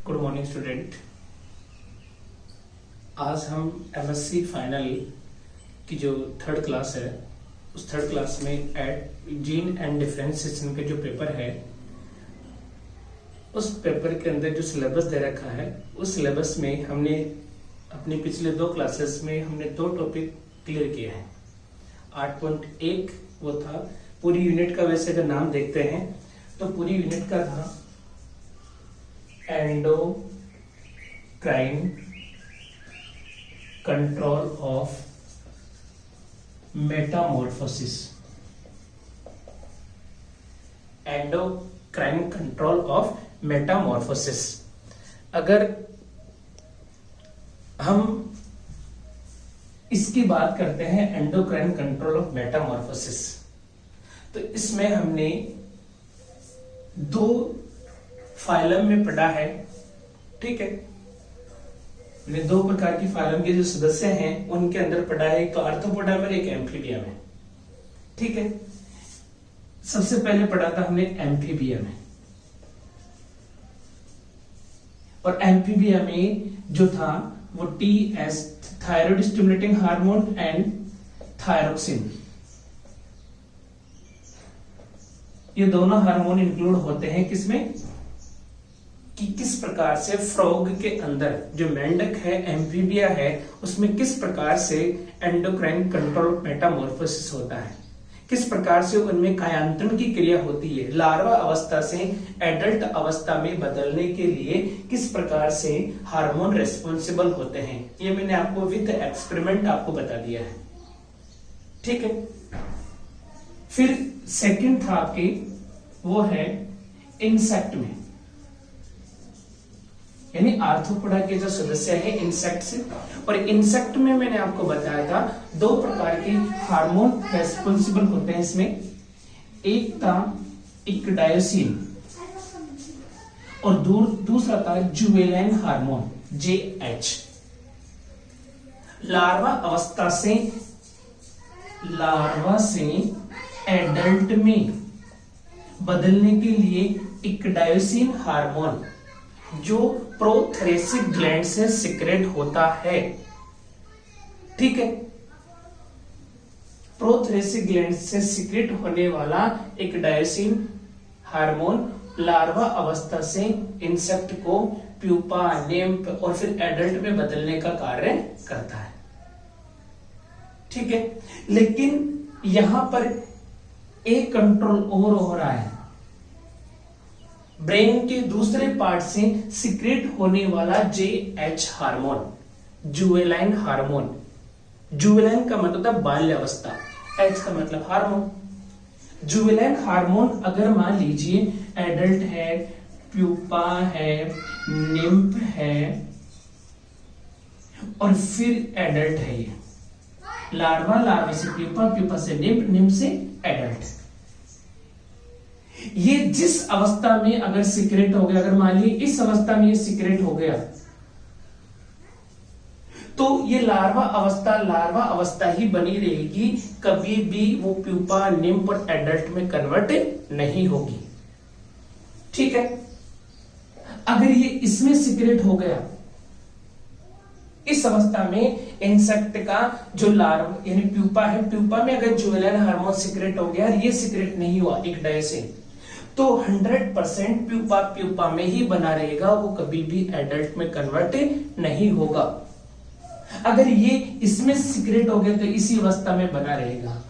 Good morning student. आज हम MSc final की जो थर्ड क्लास है उस थर्ड क्लास में जीन एंड डिफरेंशिएशन के जो पेपर है उस पेपर के अंदर जो सिलेबस दे रखा है उस सिलेबस में हमने अपनी पिछले दो क्लासेस में हमने दो टॉपिक क्लियर किए हैं। 8.1 वो था पूरी यूनिट का, वैसे अगर नाम देखते हैं तो पूरी यूनिट का था endocrine control of Metamorphosis. Endocrine control of Metamorphosis. अगर हम इसकी बात करते हैं एंडोक्राइन कंट्रोल ऑफ मेटामॉर्फोसिस, तो इसमें हमने दो फाइलम में पढ़ा है। ठीक है, हमने दो प्रकार की फाइलम के जो सदस्य हैं उनके अंदर पढ़ा है, एक तो आर्थ्रोपोडा में, एक एम्फीबिया में। ठीक है, सबसे पहले पढ़ा था हमने एम्फीबिया में, और एम्फीबिया में जो था वो TS thyroid stimulating hormone and thyroxine, ये दोनों हार्मोन इंक्लूड होते हैं किसमें, कि किस प्रकार से फ्रॉग के अंदर जो मेंढक है, एम्फीबिया है, उसमें किस प्रकार से एंडोक्राइन कंट्रोल मेटामॉर्फोसिस होता है, किस प्रकार से उनमें कायांतरण की क्रिया होती है, लार्वा अवस्था से एडल्ट अवस्था में बदलने के लिए किस प्रकार से हार्मोन रेस्पॉन्सिबल होते हैं, ये मैंने आपको विद एक्सपेरिमेंट आपको बता दिया है। ठीक है, फिर सेकंड था आपकी वो है इंसेक्ट में, यानी आर्थ्रोपोडा के जो सदस्य है इंसेक्ट से, और इंसेक्ट में मैंने आपको बताया था दो प्रकार के हार्मोन रेस्पॉन्सिबल होते हैं इसमें। एक था इक्डायोसिन और दूसरा था जुवेनाइन हार्मोन JH। लार्वा से एडल्ट में बदलने के लिए इक्डायोसिन हार्मोन जो प्रोथेरेसिक ग्लैंड से सिक्रेट होता है। ठीक है, प्रोथेरेसिक ग्लैंड से सिक्रेट होने वाला इक्डायोसिन हार्मोन लार्वा अवस्था से इंसेक्ट को प्यूपा, निम्फ और फिर एडल्ट में बदलने का कार्य करता है। ठीक है, लेकिन यहां पर एक कंट्रोल और हो रहा है, ब्रेन के दूसरे पार्ट से सिक्रेट होने वाला JH हार्मोन, जुवेनाइन हार्मोन। जुवेनाइन का मतलब था बाल्यावस्था, H का मतलब हार्मोन। जुवेनाइन हार्मोन अगर मान लीजिए एडल्ट है, प्यूपा है, निम्फ है और फिर एडल्ट है, ये लार्वा से प्यूपा, प्यूपा से निम्फ, निम्फ से एडल्ट। ये जिस अवस्था में अगर सीक्रेट हो गया, अगर मान लीजिए इस अवस्था में ये सीक्रेट हो गया, तो ये लार्वा अवस्था ही बनी रहेगी, कभी भी वो प्यूपा, निम्फ और एडल्ट में कन्वर्ट नहीं होगी। ठीक है, अगर ये इसमें सीक्रेट हो गया, इस अवस्था में इंसेक्ट का जो लार्वा यानी प्यूपा है, प्यूपा में अगर जुवेनाइन हार्मोन सीक्रेट हो गया, ये सीक्रेट नहीं हुआ इक्डायोसिन, तो 100% प्यूपा में ही बना रहेगा, वो कभी भी एडल्ट में कन्वर्ट नहीं होगा। अगर ये इसमें सीक्रेट हो गया तो इसी अवस्था में बना रहेगा,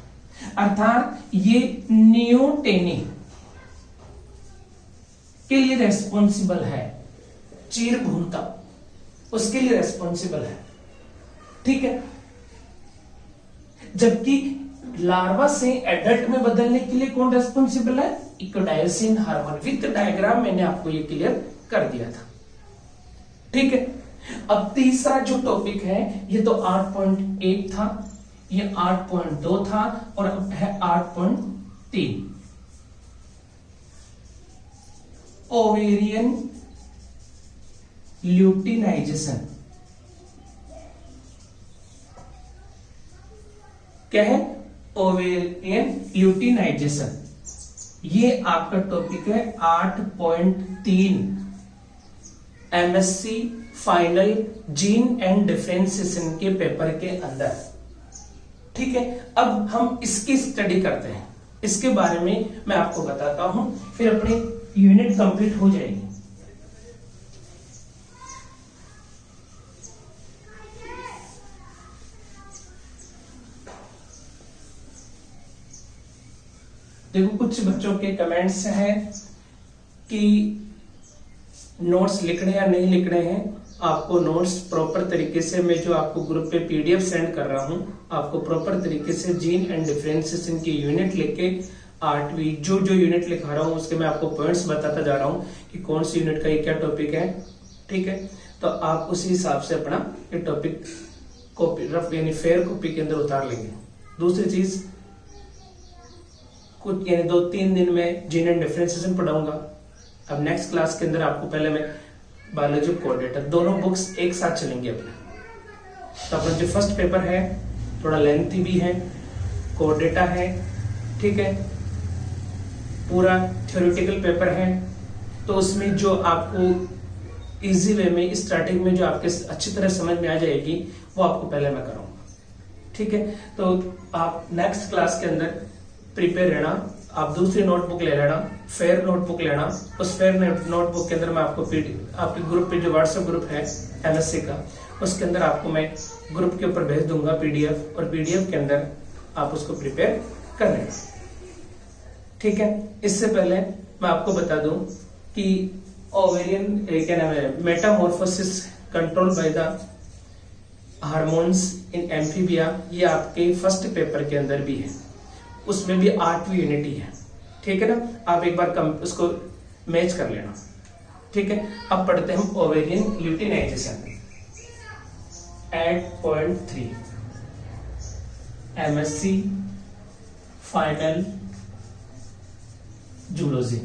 अर्थात ये नियोटेनी के लिए रेस्पॉन्सिबल है, चीर भूनता उसके लिए रेस्पॉन्सिबल है। ठीक है, जबकि लार्वा से एडल्ट में बदलने के लिए कौन रेस्पॉन्सिबल है, इक्डायोसिन हार्मोन। विद डायग्राम मैंने आपको ये क्लियर कर दिया था। ठीक है, अब तीसरा जो टॉपिक है ये तो 8.1 था, ये 8.2 था और अब है 8.3 ओवेरियन ल्यूटिनाइजेशन। क्या है, ओवेरियन ल्यूटिनाइजेशन। ये आपका टॉपिक है 8.3 MSc final gene and differentiation के पेपर के अंदर। ठीक है, अब हम इसकी स्टडी करते हैं, इसके बारे में मैं आपको बताता हूं, फिर अपनी यूनिट कंप्लीट हो जाएगी। देखो कुछ बच्चों के कमेंट्स हैं कि नोट्स लिख रहे हैं या नहीं लिख रहे हैं। आपको नोट्स प्रॉपर तरीके से, मैं जो आपको ग्रुप पे पीडीएफ सेंड कर रहा हूं, आपको प्रॉपर तरीके से जीन एंड डिफरेंशिएशन की यूनिट लिख के 8वीं जो यूनिट लिखा रहा हूं उसके मैं आपको पॉइंट्स बताता जा रहा हूं कि कौन सी यूनिट का ये क्या टॉपिक है। ठीक है, तो आप उसी हिसाब से अपना ये टॉपिक कॉपी रफ यानी फेयर कॉपी के अंदर उतार लेंगे। दूसरी चीज, कुछ यानी 2-3 दिन में जीन एंड डिफरेंशिएशन पढ़ाऊंगा। अब नेक्स्ट क्लास के अंदर आपको पहले मैं बायोलॉजी कोऑर्डिनेटर, दोनों बुक्स एक साथ चलेंगे अपने। तो अपना जो फर्स्ट पेपर है थोड़ा लेंथी भी है, कोऑर्डिनेटा है, ठीक है, पूरा थ्योरेटिकल पेपर है, तो उसमें जो आपको इजी वे में स्टार्टिंग में जो आपके अच्छी तरह समझ में आ जाएगी वो आपको पहले मैं कराऊंगा। ठीक है, तो आप नेक्स्ट क्लास के अंदर प्रिपेयर रहना। आप दूसरी नोटबुक ले लेना, फेयर नोटबुक लेना। उस फेयर नोटबुक के अंदर मैं आपको आपके ग्रुप पे जो व्हाट्सएप ग्रुप है एमएससी का, उसके अंदर आपको मैं ग्रुप के ऊपर भेज दूंगा पीडीएफ, और पीडीएफ के अंदर आप उसको प्रिपेयर कर लेना। ठीक है, इससे पहले मैं आपको बता दूं कि ओवेरियन क्या नाम है, Metamorphosis control by the hormones in amphibia, ये आपके फर्स्ट पेपर के अंदर भी है, उसमें भी 8वीं यूनिट ही है। ठीक है ना, आप एक बार उसको मैच कर लेना। ठीक है, अब पढ़ते हैं हम ovarian luteinisation 8.3 MSc final zoology.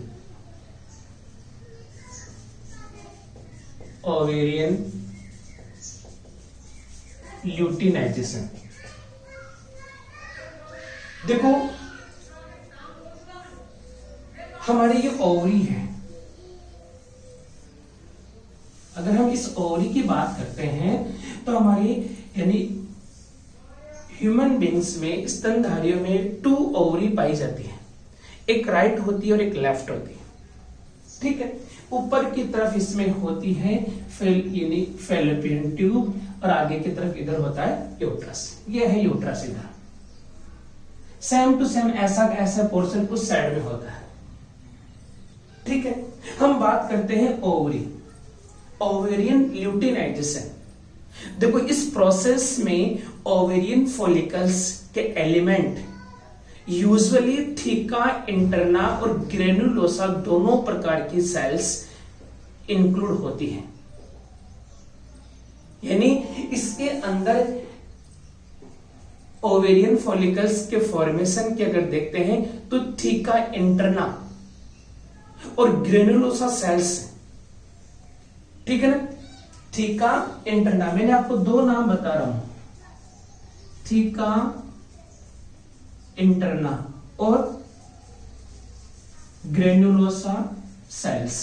Ovarian luteinisation, देखो हमारी ये ओवरी है। अगर हम इस ओवरी की बात करते हैं तो हमारी यानी ह्यूमन बींग्स में, स्तनधारियों में 2 ओवरी पाई जाती है, एक राइट होती है और एक लेफ्ट होती है। ठीक है, ऊपर की तरफ इसमें होती है यानी फैलोपियन ट्यूब, और आगे की तरफ इधर होता है यूट्रस। ये है यूट्रस, इधर सेम टू सेम ऐसा पोर्शन उस साइड में होता है। ठीक है, हम बात करते हैं ओवरी, ओवेरियन ल्यूटिनाइजेशन। देखो इस प्रोसेस में ओवेरियन फॉलिकल्स के एलिमेंट यूजुअली थीका, इंटरना और ग्रेनुलोसा दोनों प्रकार की सेल्स इंक्लूड होती हैं। यानी इसके अंदर ओवेरियन फॉलिकल्स के फॉर्मेशन के अगर देखते हैं तो थीका, इंटरना और ग्रेनुलोसा सेल्स। ठीक है ना, थीका, इंटरना, मैंने आपको 2 नाम बता रहा हूं, थीका, इंटरना और ग्रेनुलोसा सेल्स।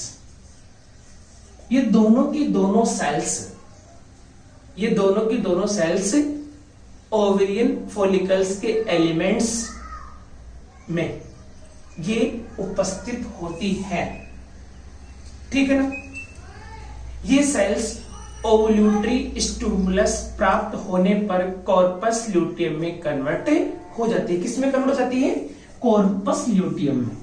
ये दोनों की दोनों सेल्स ओवेरियन फॉलिकल्स के एलिमेंट्स में ये उपस्थित होती है। ठीक है ना, ये सेल्स ओवल्यूटरी स्टिमुलस प्राप्त होने पर कॉर्पस ल्यूटियम में कन्वर्ट हो जाती है। किसमें कन्वर्ट हो जाती है? कॉर्पस ल्यूटियम में।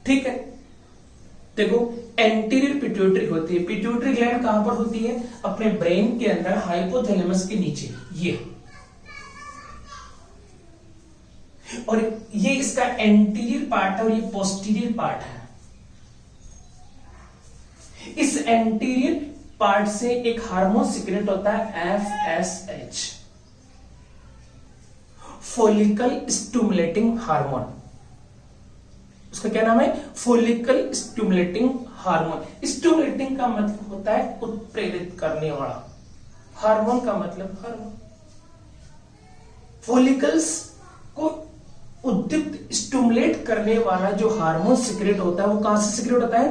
ठीक है, देखो एंटीरियर पिट्यूटरी होती है। पिट्यूटरी ग्लैंड कहां पर होती है? अपने ब्रेन के अंदर, हाइपोथैलेमस के नीचे, ये। और ये इसका एंटीरियर पार्ट है और ये पोस्टीरियर पार्ट है। इस एंटीरियर पार्ट से एक हार्मोन सिक्रेट होता है FSH, फॉलिकल स्टिमुलेटिंग हार्मोन। उसका क्या नाम है? Follicle stimulating hormone. स्टिमुलेटिंग का मतलब होता है उत्प्रेरित करने वाला, हार्मोन का मतलब हार्मोन। फॉलिकल्स को उद्दीप्त स्टिमुलेट करने वाला जो हार्मोन सिक्रेट होता है वो कहां से सिक्रेट होता है?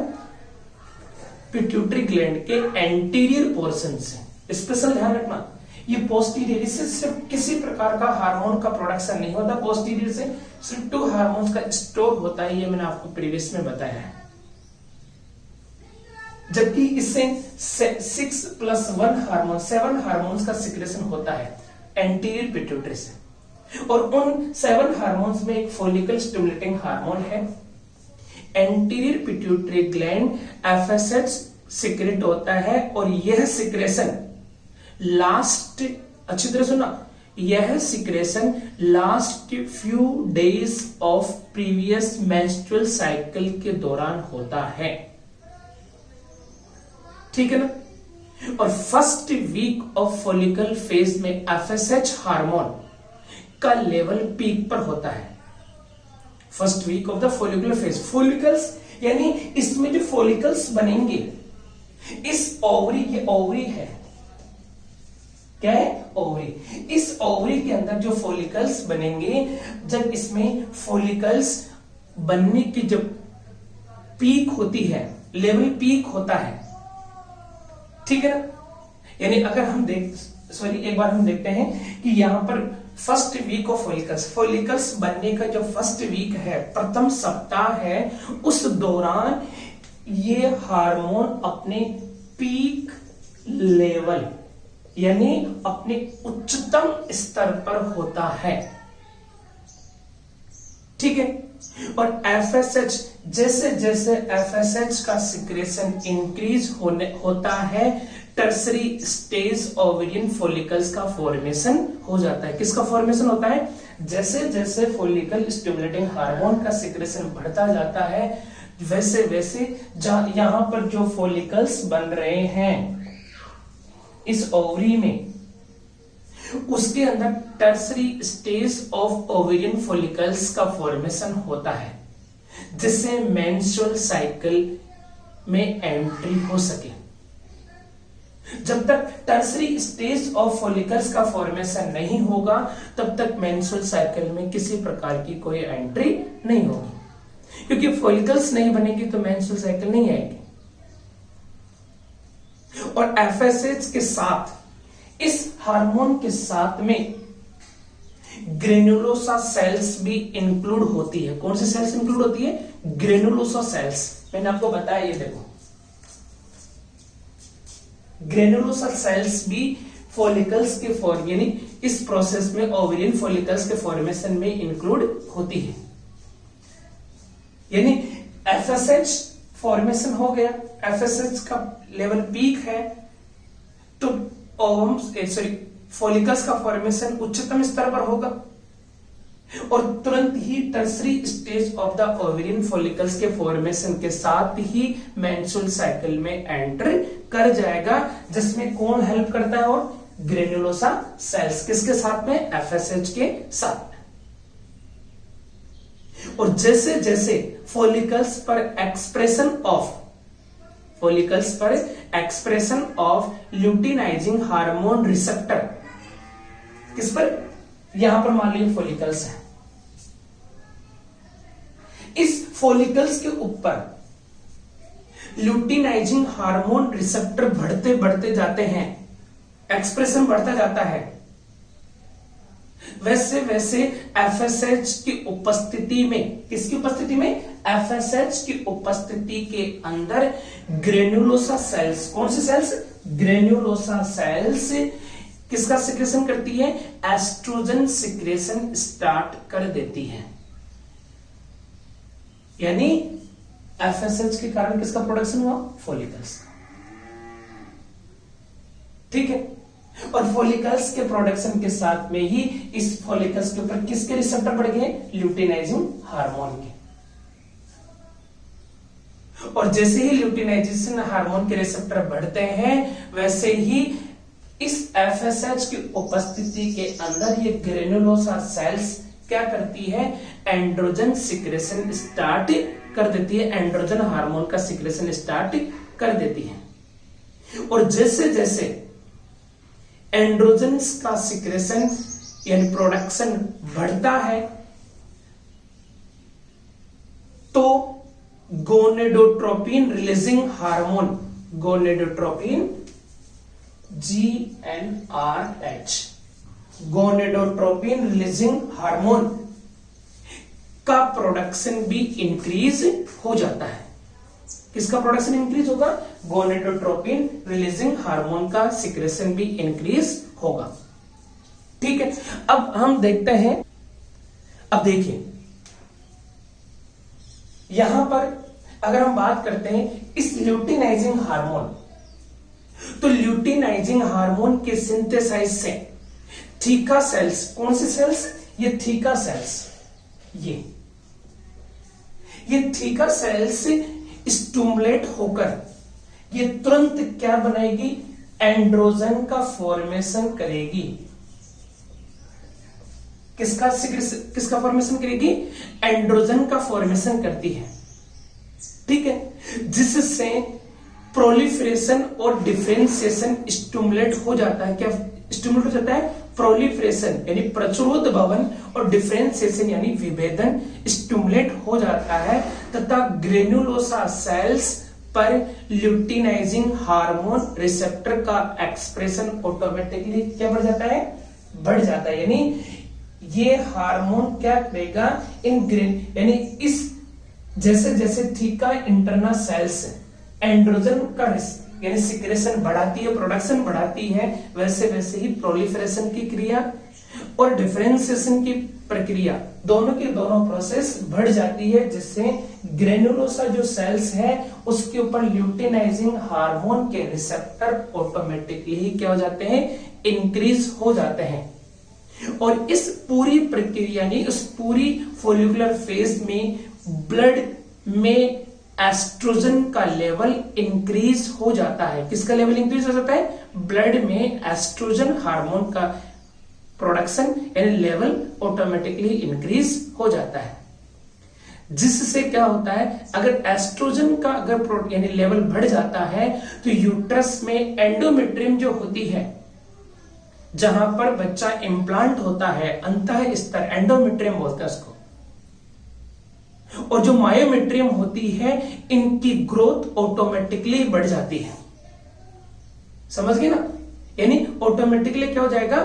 पिट्यूटरी ग्लैंड के एंटीरियर पोर्शन से। स्पेशल ध्यान रखना, ये पोस्टीरियर से सिर्फ किसी प्रकार का हार्मोन का प्रोडक्शन नहीं होता, पोस्टीरियर से सिर्फ 2 हार्मोन्स का स्टोर होता है, ये मैंने आपको प्रीवियस में बताया है। जबकि इससे 6+1 हार्मोन 7 हार्मोन्स का सिक्रेशन होता है एंटीरियर पिट्यूटरी से, और उन 7 हार्मोन्स में एक फॉलिकल स्टिमुलेटिंग हार्मोन है। Anterior pituitary gland FSH secrete होता है, और यह सिक्रेशन लास्ट, अच्छी तरह सुनना, यह secretion last few days of previous menstrual cycle के दौरान होता है, ठीक है ना। और first week of follicle phase में एफएसएच हार्मोन का लेवल पीक पर होता है। First week of the follicular phase, follicles यानी इसमें जो फॉलिकल्स बनेंगे, इस ओवरी, ये ओवरी है, क्या है? ओवरी। इस ओवरी के अंदर जो फॉलिकल्स बनेंगे, जब इसमें फॉलिकल्स बनने की जब पीक होती है, लेवल पीक होता है, ठीक है ना। यानी अगर हम एक बार हम देखते हैं कि यहां पर फर्स्ट वीक ऑफ फॉलिकल्स बनने का जो फर्स्ट वीक है, प्रथम सप्ताह है, उस दौरान ये हार्मोन अपने पीक लेवल यानी अपने उच्चतम स्तर पर होता है, ठीक है। और एफएसएच, जैसे जैसे एफएसएच का सिक्रेशन इंक्रीज होता है, टर्सरी स्टेज ओवेरियन फॉलिकल्स का फॉर्मेशन हो जाता है। किसका फॉर्मेशन होता है? जैसे जैसे फॉलिकल स्टिमुलेटिंग हार्मोन का सिक्रेशन बढ़ता जाता है, वैसे वैसे यहां पर जो फॉलिकल्स बन रहे हैं इस ओवरी में, उसके अंदर tertiary stage of ovarian follicles का फॉर्मेशन होता है, जिससे मेंस्ट्रुअल साइकिल में एंट्री हो सके। जब तक टर्सरी स्टेज ऑफ फॉलिकल्स का फॉर्मेशन नहीं होगा, तब तक मेंस्ट्रुअल साइकिल में किसी प्रकार की कोई एंट्री नहीं होगी, क्योंकि फॉलिकल्स नहीं बनेगी तो मेंस्ट्रुअल साइकिल नहीं आएगी। और एफएसएच के साथ, इस हार्मोन के साथ में ग्रेनुलोसा सेल्स भी इंक्लूड होती है। कौन सी सेल्स इंक्लूड होती है? Granulosa cells. मैंने आपको बताया, ये देखो, ग्रेनुलोसा सेल्स भी फॉलिकल्स के यानी इस प्रोसेस में ओवेरियन फॉलिकल्स के फॉर्मेशन में इंक्लूड होती है। यानी एफएसएच फॉर्मेशन हो गया, एफएसएच का लेवल पीक है, तो फॉलिकल्स का फॉर्मेशन उच्चतम स्तर पर होगा, और तुरंत ही tertiary stage of the ovarian follicles के फॉर्मेशन के साथ ही मेंस्ट्रुअल साइकिल में एंटर कर जाएगा, जिसमें कौन हेल्प करता है? और ग्रेनुलोसा सेल्स। किसके साथ में? एफएसएच के साथ। और जैसे जैसे फॉलिकल्स पर expression of luteinizing hormone receptor, किस पर? यहां पर मान लीजिए फॉलिकल्स है, इस फॉलिकल्स के ऊपर ल्यूटिनाइजिंग हार्मोन रिसेप्टर बढ़ते बढ़ते जाते हैं, एक्सप्रेशन बढ़ता जाता है, वैसे वैसे एफएसएच की उपस्थिति में, किसकी उपस्थिति में? एफएसएच की उपस्थिति के अंदर ग्रेनुलोसा सेल्स, कौन सी सेल्स? ग्रेनुलोसा सेल्स किसका सिक्रेशन करती है? एस्ट्रोजन सिक्रेशन स्टार्ट कर देती है। यानी एफएसएच के कारण किसका प्रोडक्शन हुआ? फॉलिकल्स का, ठीक है। और फॉलिकल्स के प्रोडक्शन के साथ में ही इस फॉलिकल्स के ऊपर किसके रिसेप्टर बढ़ गए? ल्यूटिनाइजिंग हार्मोन के। और जैसे ही ल्यूटिनाइजेशन हार्मोन के रिसेप्टर बढ़ते हैं, वैसे ही इस एफएसएच की उपस्थिति के अंदर ये ग्रेनुलोसा सेल्स क्या करती है? एंड्रोजन सिक्रेशन स्टार्ट कर देती है, एंड्रोजन हार्मोन का सिक्रेशन स्टार्ट कर देती है। और जैसे जैसे एंड्रोजन का सिक्रेशन यानी प्रोडक्शन बढ़ता है, तो gonadotropin releasing hormone, gonadotropin GnRH, gonadotropin releasing hormone का प्रोडक्शन भी इंक्रीज हो जाता है। किसका प्रोडक्शन इंक्रीज होगा? गोनेडोट्रोपिन रिलीजिंग हार्मोन का सिक्रेशन भी इंक्रीज होगा। ठीक है, अब हम देखते हैं, अब देखिए यहां पर अगर हम बात करते हैं इस ल्यूटिनाइजिंग हार्मोन, तो ल्यूटिनाइजिंग हार्मोन के सिंथेसाइज से थीका सेल्स, कौन से सेल्स? ये थीका सेल्स, ये थीका सेल्स स्टिमुलेट होकर ये तुरंत क्या बनाएगी? एंड्रोजन का फॉर्मेशन करेगी। किसका फॉर्मेशन करेगी? एंड्रोजन का फॉर्मेशन करती है। ठीक है, जिससे प्रोलिफरेशन और डिफरेंशिएशन स्टिमुलेट हो जाता है। क्या स्टिमुलेट हो जाता है? प्रोलिफरेशन यानी प्रचुरोद भवन और डिफरेंशिएशन यानी विभेदन स्टिमुलेट हो जाता है, तथा ग्रेनुलोसा सेल्स पर ल्यूटिनाइजिंग हार्मोन रिसेप्टर का एक्सप्रेशन ऑटोमेटिकली क्या बढ़ जाता है? बढ़ जाता है। यानी ये हार्मोन क्या करेगा? यानी इस जैसे जैसे थीका इंटरनल सेल्स एंड्रोजन का यानी सिक्रेशन बढ़ाती है, प्रोडक्शन बढ़ाती है, वैसे वैसे ही प्रोलिफरेशन की क्रिया और डिफरेंशिएशन की प्रक्रिया दोनों की दोनों प्रोसेस बढ़ जाती है, जिससे ग्रेनुलोसा जो सेल्स है उसके ऊपर ल्यूटिनाइजिंग हार्मोन के रिसेप्टर ऑटोमेटिकली क्या हो जाते हैं? इंक्रीज हो जाते हैं। और इस पूरी प्रक्रिया ने, उस पूरी फोलिकुलर फेज में ब्लड में एस्ट्रोजन का लेवल इंक्रीज हो जाता है। किसका लेवल इंक्रीज हो जाता है? ब्लड में एस्ट्रोजन हार्मोन का प्रोडक्शन यानी लेवल ऑटोमेटिकली इंक्रीज हो जाता है। जिससे क्या होता है? अगर एस्ट्रोजन का अगर यानी लेवल बढ़ जाता है तो यूट्रस में एंडोमेट्रियम जो होती है, जहां पर बच्चा इम्प्लांट होता है, अंतः स्तर एंडोमेट्रियम बोलते हैं उसको, और जो मायोमेट्रियम होती है, इनकी ग्रोथ ऑटोमेटिकली बढ़ जाती है। समझ गए ना? यानी ऑटोमेटिकली क्या हो जाएगा?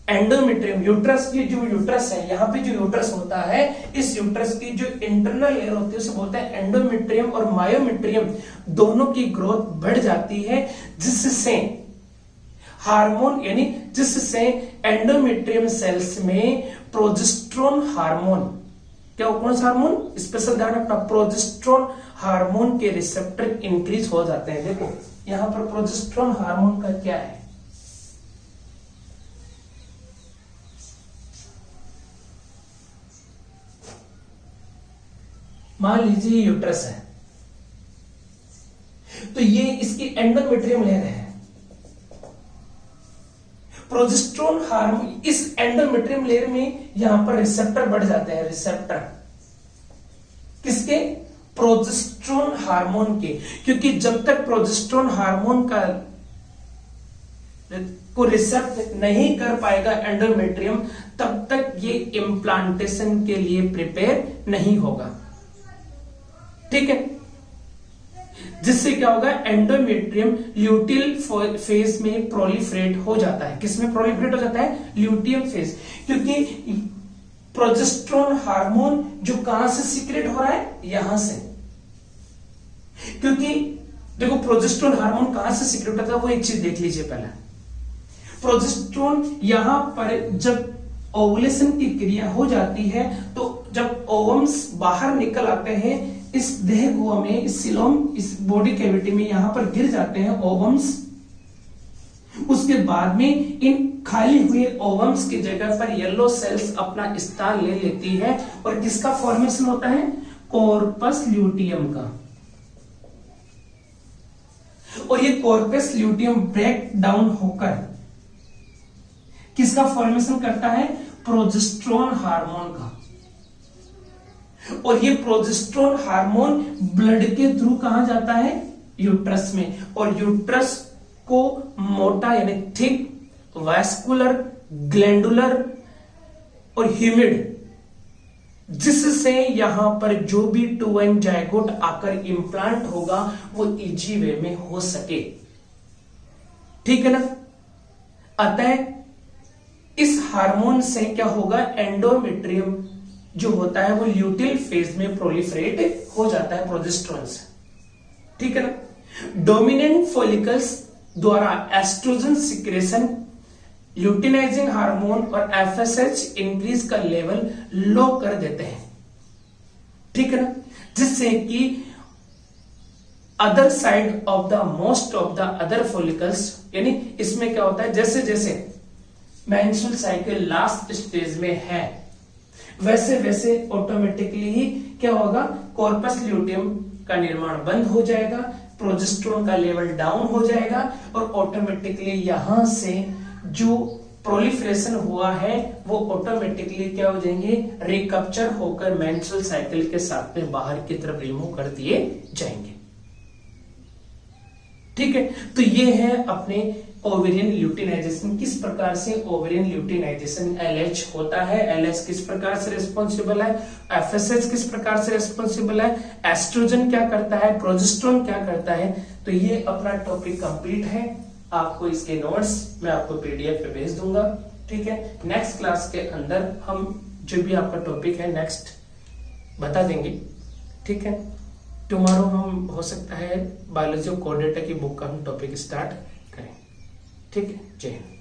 एंडोमेट्रियम, यूट्रस की जो यूट्रस है, यहां पे जो यूट्रस होता है, इस यूट्रस की जो इंटरनल लेयर होती है उसे बोलते हैं एंडोमेट्रियम, और मायोमेट्रियम दोनों की ग्रोथ बढ़ जाती है, जिससे हार्मोन यानी जिससे एंडोमेट्रियम सेल्स में प्रोजेस्टेरोन हार्मोन, क्या कौन सा हार्मोन? स्पेशल ध्यान रखना, प्रोजेस्टेरोन हार्मोन के रिसेप्टर इंक्रीज हो जाते हैं। देखो यहां पर प्रोजेस्टेरोन हार्मोन का क्या है? मान लीजिए यूट्रस है, तो ये इसकी एंडोमेट्रियम लेयर है। प्रोजेस्टेरोन हार्मोन इस एंडोमेट्रियम लेयर में यहां पर रिसेप्टर बढ़ जाते हैं। रिसेप्टर किसके? प्रोजेस्टेरोन हार्मोन के, क्योंकि जब तक प्रोजेस्टेरोन हार्मोन का को रिसेप्ट नहीं कर पाएगा एंडोमेट्रियम, तब तक ये इम्प्लांटेशन के लिए प्रिपेयर नहीं होगा। ठीक है, जिससे क्या होगा? एंडोमेट्रियम ल्यूटियल फेज में प्रोलिफरेट हो जाता है। किसमें प्रोलिफरेट हो जाता है? ल्यूटियल फेज, क्योंकि प्रोजेस्टेरोन हार्मोन जो कहां से सीक्रेट हो रहा है? यहां से। क्योंकि देखो प्रोजेस्टेरोन हार्मोन कहां से सीक्रेट होता है, वो एक चीज देख लीजिए पहले। प्रोजेस्टेरोन यहां पर जब ओवुलेशन की क्रिया हो जाती है, तो जब ओवम्स बाहर निकल आते हैं इस देह गुहा में, इस सिलोम, इस बॉडी कैविटी में, यहां पर गिर जाते हैं ओवम्स। उसके बाद में इन खाली हुए ओवम्स की जगह पर येलो सेल्स अपना स्थान ले लेती है, और किसका फॉर्मेशन होता है? कॉर्पस ल्यूटियम का। और ये कॉर्पस ल्यूटियम ब्रेक डाउन होकर किसका फॉर्मेशन करता है? प्रोजेस्टेरोन हार्मोन का। और ये प्रोजेस्टेरोन हार्मोन ब्लड के थ्रू कहां जाता है? यूट्रस में। और यूट्रस को मोटा यानी थिक, वैस्कुलर, ग्लैंडुलर और ह्यूमिड जिससे यहां पर जो भी 2n जायगोट आकर इम्प्लांट होगा वो इजी वे में हो सके, ठीक है ना। अतः इस हार्मोन से क्या होगा, एंडोमेट्रियम जो होता है वो ल्यूटिल फेज में प्रोलिफरेट हो जाता है प्रोजेस्टेरोन से, ठीक है ना। डोमिनेंट फॉलिकल्स द्वारा एस्ट्रोजन सिक्रेशन, ल्यूटिनाइजिंग हार्मोन और एफएसएच इंक्रीज का लेवल लो कर देते हैं, ठीक है ना, जिससे कि other side of the most of the other follicles, यानी इसमें क्या होता है, जैसे जैसे मेंस्ट्रुअल साइकिल लास्ट स्टेज में है वैसे वैसे ऑटोमेटिकली ही क्या होगा, कॉर्पस ल्यूटियम का निर्माण बंद हो जाएगा, प्रोजेस्टेरोन का लेवल डाउन हो जाएगा और ऑटोमेटिकली यहां से जो प्रोलिफरेशन हुआ है वो ऑटोमेटिकली क्या हो जाएंगे, रिकप्चर होकर मेंस्ट्रुअल साइकिल के साथ में बाहर की तरफ रिमूव कर दिए जाएंगे, ठीक है। तो ये है अपने ओवेरियन ल्यूटिनाइजेशन, किस प्रकार से ओवेरियन ल्यूटिनाइजेशन एलएच होता है, एलएच किस प्रकार से रिस्पॉन्सिबल है, एफएसएच किस प्रकार से रिस्पॉन्सिबल है, एस्ट्रोजन क्या करता है, प्रोजेस्टेरोन क्या करता है। तो ये अपना टॉपिक कंप्लीट है। आपको इसके नोट्स मैं आपको पीडीएफ पे भेज दूंगा, ठीक है। नेक्स्ट क्लास के अंदर हम जो भी आपका टॉपिक है नेक्स्ट बता देंगे, ठीक है। टुमारो हम हो सकता है बायोलॉजी ऑफ कोर डेटा की बुक का हम टॉपिक स्टार्ट करें, ठीक है। जय हिंद।